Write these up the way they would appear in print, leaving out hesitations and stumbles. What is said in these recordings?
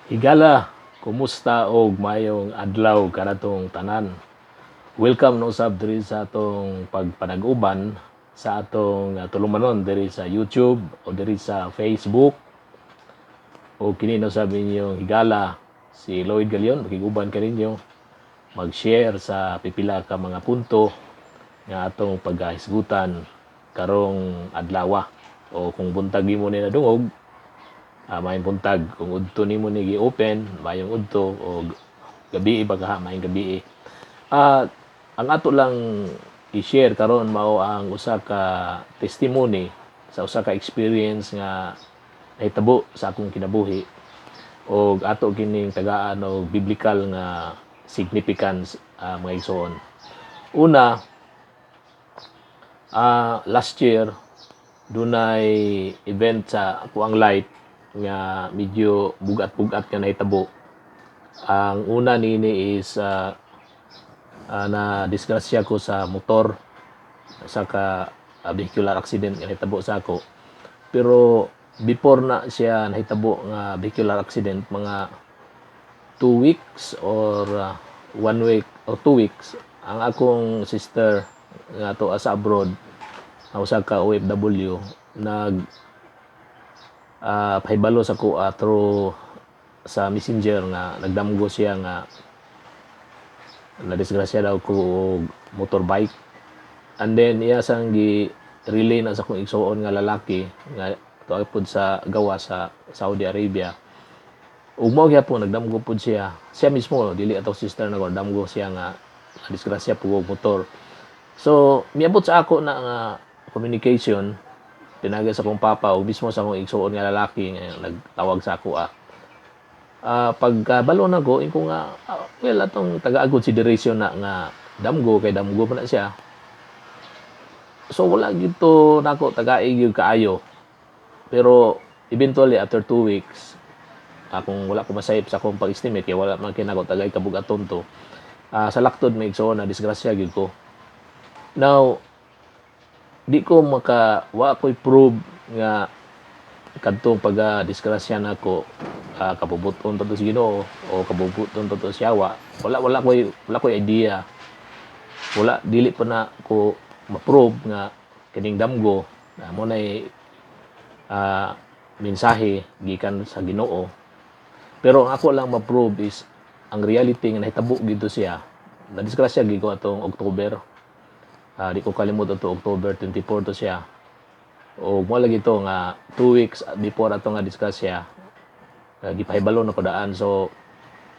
Higala, kumusta og mayong adlaw kanatong tanan. Welcome no usab diri sa atong pagpanag-uban sa atong tulumanon diri sa YouTube o diri sa Facebook o kini no usab inyong higala si Lloyd Galion makiguban kaninyo mag-share sa pipila ka mga punto nga atong paghisgutan karong adlaw o kung buntag mo ni nadungog maayong buntag kung udto nimo ni gi-open maayong udto o gabi baga maayong gabi. Ang ato lang i-share karon mao ang usa ka testimony sa usa ka experience nga nahitabo sa akong kinabuhi o ato kining tagaan og biblical nga significance mga igsoon. Una, last year dunay event sa ako ang light nga medyo bugat-bugat nga nahitabo. Ang una nini is na disgrasya ko sa motor sa ka vehicular accident nga nahitabo sa ako. Pero before na siya nahitabo nga vehicular accident mga 2 weeks or 1 week or 2 weeks ang akong sister nga to sa abroad na usa ka OFW nag pahibalo sa ko through sa messenger nga nagdamgo siya nga nadisgrasya daw ko og motorbike. And then iya sang gi-relay na sa kong igsuon nga lalaki nga tuwa pod sa gawa sa Saudi Arabia. Ug mao gyapon nagdamgo pod siya. Siya mismo dili ato sister na damgo siya nga nadisgrasya po og motor. So miabot sa ako na nga communication tinaga sa kong papa o mismo sa akong igsuon nga lalaki nga nagtawag sa ako pagkabalo na ko ko nga well atong taga-agod consideration na nga damgo kay damgo pa na siya. So wala gyud to nako tagai gyud kaayo. Pero eventually after 2 weeks kung wala ko masayip sa akong pag-estimate kay wala man kinako tagay kabugaton to. Sa laktod may igsoon na disgrasya gyud ko. Now di ko wa ko'y prove nga kadtong pagdisgrasya nako kabubuton to sa Ginoo o kabubuton to sa yawa. Wala ko'y idea. Wala dili pa na ko ma-prove nga kining damgo na mo nay mensahe gikan sa Ginoo. Pero ang ako lang ma-prove is ang reality nga nahitabo gid siya. Nadisgrasya gid ko atong October. Di ko kalimot ito October 24 to siya. O mo lagi to nga 2 weeks before ato nga disgrasya gipahibalo na ko daan. So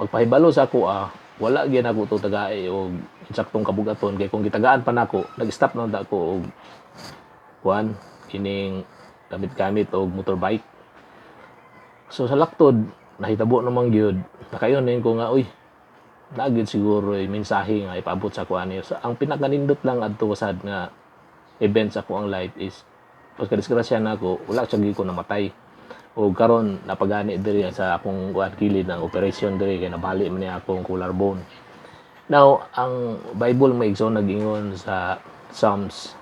pagpahibalo sa ako wala gyud ako to tagay og insaktong kabugaton kay kung gitagaan pa nako nag-stop na ako og kuan kining gamit-gamit og motorbike. So sa laktod nahitabo naman gyud nakayon ko nga uy nagid siguro mensahe nga ipaabot sa kuan niya. So, ang pinakanindot lang adto sad nga event sa ko ang life is pagka-disgrasya na ako wala siya ko namatay. O karon napagani diri sa akong kuan kilid ng operation diri kay nabali man ni akong collarbone. Now, ang Bible may igsoon nag-ingon sa Psalms,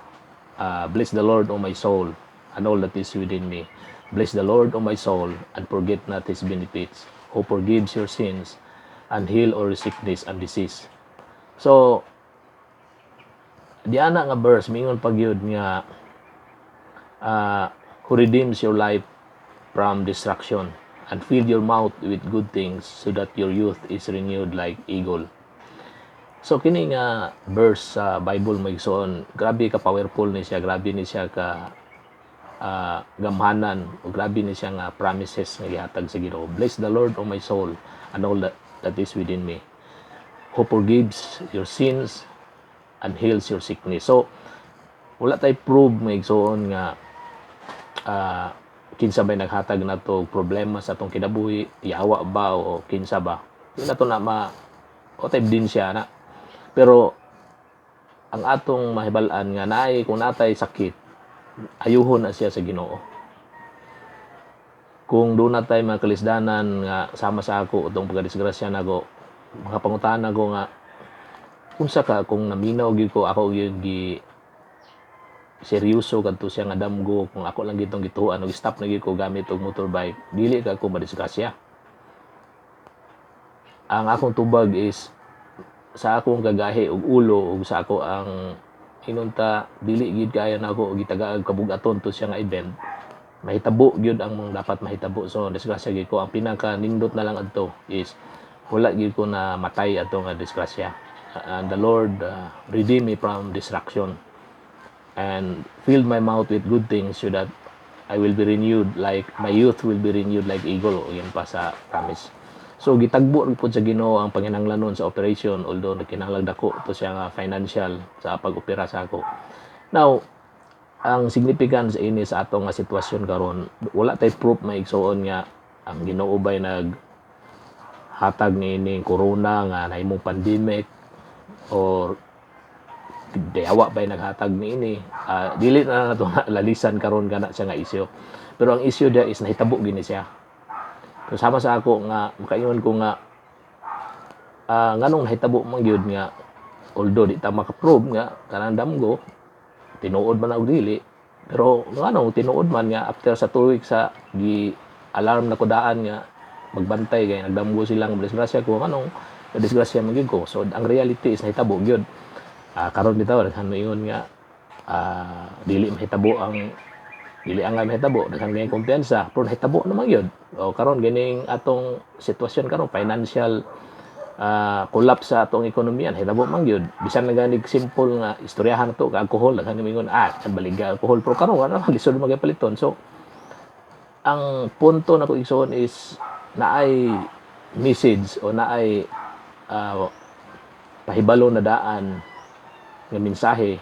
bless the Lord, O my soul, and all that is within me. Bless the Lord, O my soul, and forget not His benefits, who forgives your sins, and heal all sickness and disease. So, di ana nga verse, mingon pag yun nga, who redeems your life from destruction, and fill your mouth with good things, so that your youth is renewed like eagle. So, kini nga verse sa Bible may igsoon, grabe ka powerful ni siya, grabe ni siya ka gamhanan, o grabe ni siya nga promises nga gihatag sa Ginoo. Bless the Lord, O my soul, and all that is within me, who forgives your sins and heals your sickness. So wala tay prove may igsoon nga kinsa bay naghatag nato problema sa atong kinabuhi, yawa ba o kinsa ba, di nato na o tay ebidensya na. Pero ang atong mahibal-an nga naay kung natay sakit ayuhon na siya sa Ginoo. Kung doon na tayo mga kalisdanan nga sama sa ako itong pagkadisgrasya na ko, makapangutan ako nga unsa ka kung naminaw gyud ko ako gyud gi seryoso kadto siya nga damgo kung ako lang gitong gituan og stop na gyud ko gamit og motorbike dili ka ko madisgrasya. ang akong tubag is sa akong gagahi og ulo ug sa ako ang hinunta dili gid kaya na ako og gitagaag kabugaton to siya nga event. Mahitabo gyud ang mga dapat mahitabo. So disgrasya gyud ko. Ang pinaka nindot na lang adto is wala gyud ko na matay ato nga disgrasya. And the Lord redeem me from destruction and filled my mouth with good things so that I will be renewed like my youth will be renewed like eagle. O yan pa sa promise. So gitagbo rin po sa Ginoo ang panginahanglanon sa operation, although nagkinahanglan dako to siya nga financial sa pag-opera sa ako. Now, ang significance ini sa atong nga sitwasyon karon, wala tay proof may igsuon nga ang Ginoo bay hatag niining corona nga nahimong pandemic or dayawa bay naghatag niini. Dili na nato lalisan karon kana siya nga isyu. Pero ang isyu dia is nahitabo gini siya. So, sama sa ako nga makaingon ko nga nganong nahitabo man gyud nga although di ta maka-prove nga kanang damgo tinuod man og dili, pero nganong tinuod man nga after sa 2 weeks sa gi alarm na ko daan nga magbantay kay nagdamgo silang disgrasya ko nganong disgrasya man gyud ko. So ang reality is nahitabo gyud. Karon bitaw daghan moingon nga dili mahitabo ang dili ang mahitabo daghang gayong kumpiyansa pero nahitabo naman gyud. O karon ganing atong sitwasyon karon financial collapse sa atong ekonomiya nahitabo man gyud. Bisan na ganig simple nga istoryahan to ka alcohol daghang moingon baligya alcohol pero karon wala man lisod magay paliton. So ang punto na ko igsoon is naay message o naay pahibalo na daan nga mensahe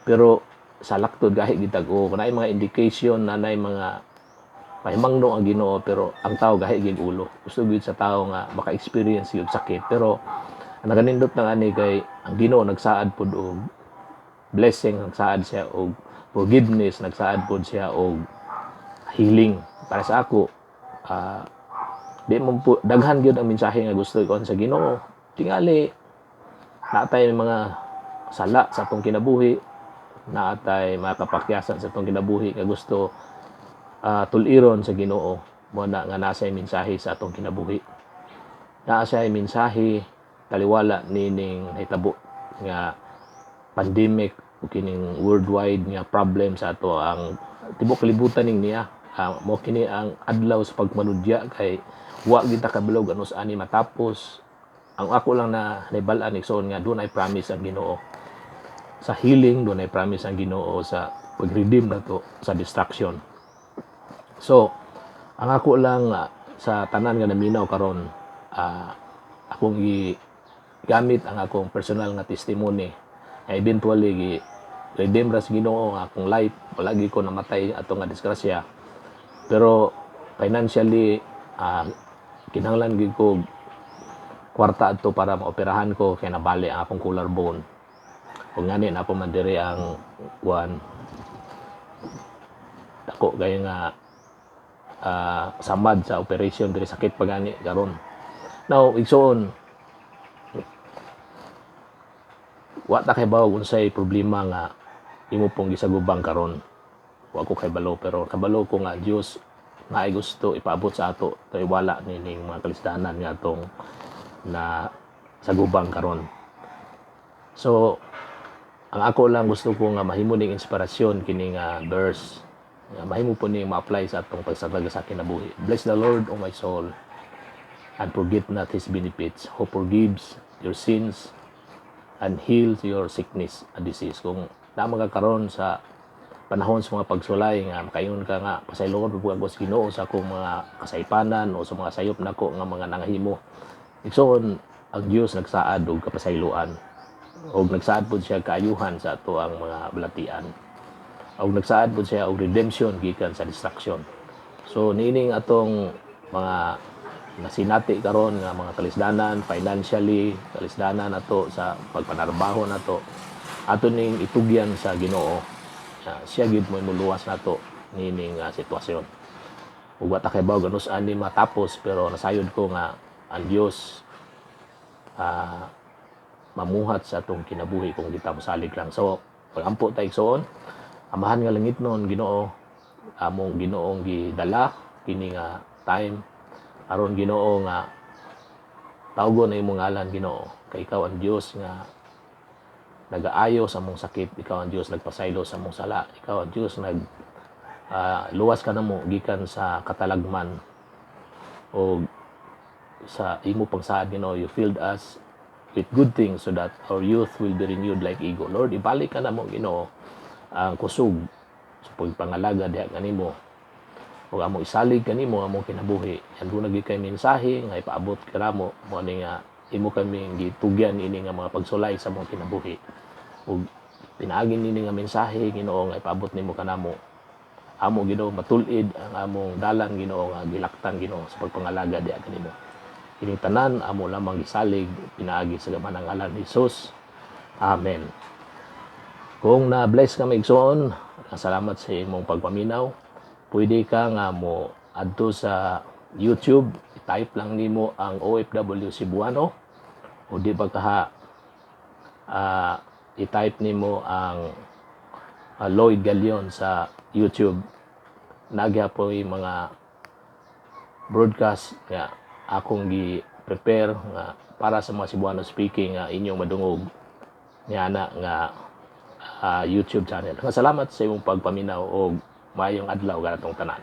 pero sa laktod gahi gitag o kanay mga indication na nay mga pahimangno ang Ginoo pero ang tao gahi gid ulo. Gusto gid sa tao nga maka-experience gyud sakit pero ang naganindot na ani kay ang Ginoo nagsaad pud og blessing, nagsaad siya og forgiveness, nagsaad pud siya og healing para sa ako. Di mo po daghan gyud ang mensahe nga gusto ko sa Ginoo. Tingali natay mga sala sa atong kinabuhi, naatay makapakyasan sa itong kinabuhi nga gusto tuliron sa Ginoo mo na nga nasa mensahe sa atong kinabuhi. Nasa mensahe taliwala nining hitabo nga pandemic o kining worldwide nga problem sa ato ang tibok kalibutan ning niya. Mo kini ang adlaw sa pagmanudya kay wa gid ta kabilog ano sa ani matapos. Ang ako lang na naibalaan igsoon nga dunay promise ang Ginoo sa healing, doon ay promise ang Ginoo sa pag-redeem na to sa destruction. So, ang ako lang sa tanan nga naminaw karon akong gamit ang akong personal nga testimony na eventually redeem ra sa Ginoo ang akong life. Palagi ko namatay atong nga disgrasya. Pero financially kinahanglan gid ko kwarta adto para maoperahan ko kay nabali ang akong collarbone. Kung ngani na po man diri ang dako gaya nga samad sa operation diri sakit pagani karon. Now igsoon wa ta kay bawog unsay problema nga imo pong gisagubang karon. Wa ko kay balo pero kabalo ko nga Dios naay gusto ipaabot sa ato kay wala nining mga kalisdanan nga atong na sagubang karon. So ang ako lang gusto ko nga mahimo ning inspirasyon kini nga verse. Mahimo po ning ma-apply sa atong pagsatag sa kinabuhi. Bless the Lord, O my soul, and forget not His benefits, who forgives your sins and heals your sickness and disease. Kung tama ka karon sa panahon sa mga pagsulay nga makaingon ka nga pasayloon po ako sa Ginoo sa akong mga kasaypanan o sa mga sayop nako nga mga nanghimo. Igsoon ang Dios nagsaad og kapasayloan. Og nagsaad po siya kaayuhan sa ato ang mga balatian. Og nagsaad po siya og redemption gikan sa destruction. So niining atong mga nasinati karon nga mga kalisdanan financially, kalisdanan nato sa pagpanarbaho nato, ato ning itugyan sa Ginoo. Siya gid mo muluwas nato niining sitwasyon. Ug wa ta kay baw ganus ani matapos pero nasayod ko nga ang Dios mamuhat sa atong kinabuhi kung kita mosalig lang. So, pagampo ta igsoon, amahan nga langit noon Ginoo, among Ginoong gidala kini nga time aron Ginoo nga tawgon na imong ngalan Ginoo, kay ikaw ang Dios nga nagaayo sa mong sakit, ikaw ang Dios nagpasaylo sa mong sala, ikaw ang Dios luwas ka namo gikan sa katalagman o sa imo pagsaad Ginoo. You filled us with good things so that our youth will be renewed like eagle. Lord, ibalik ka namo Ginoo ang kusog sa pagpangalaga diha kanimo, ug amo isalig kanimo among kinabuhi. Yan kung naging kay mensahe nga ipaabot kanamo mo ni nga imo kami gitugyan ini nga mga pagsulay sa among kinabuhi, ug pinaagin ini nga mensahe Ginoo nga ipaabot nimo kanamo. Amo Ginoo matulid ang among dalan Ginoo nga gilaktan Ginoo sa pagpangalaga diha kanimo. Ining tanan amo lamang gisalig pinaagi sa gamanang ngalan ni Jesus. Amen. Kung na-bless ka maigsoon, salamat sa imong pagpaminaw. Pwede ka nga mo adto sa YouTube, i-type lang nimo ang OFW Cebuano, o di ba ka i-type nimo ang Lloyd Galion sa YouTube. Nagya po yung mga broadcast nga akong gi-prepare nga para sa mga Cebuano speaking nga inyong madungog nga YouTube channel. Salamat sa imong pagpaminaw o mayong adlaw kanatong tanan.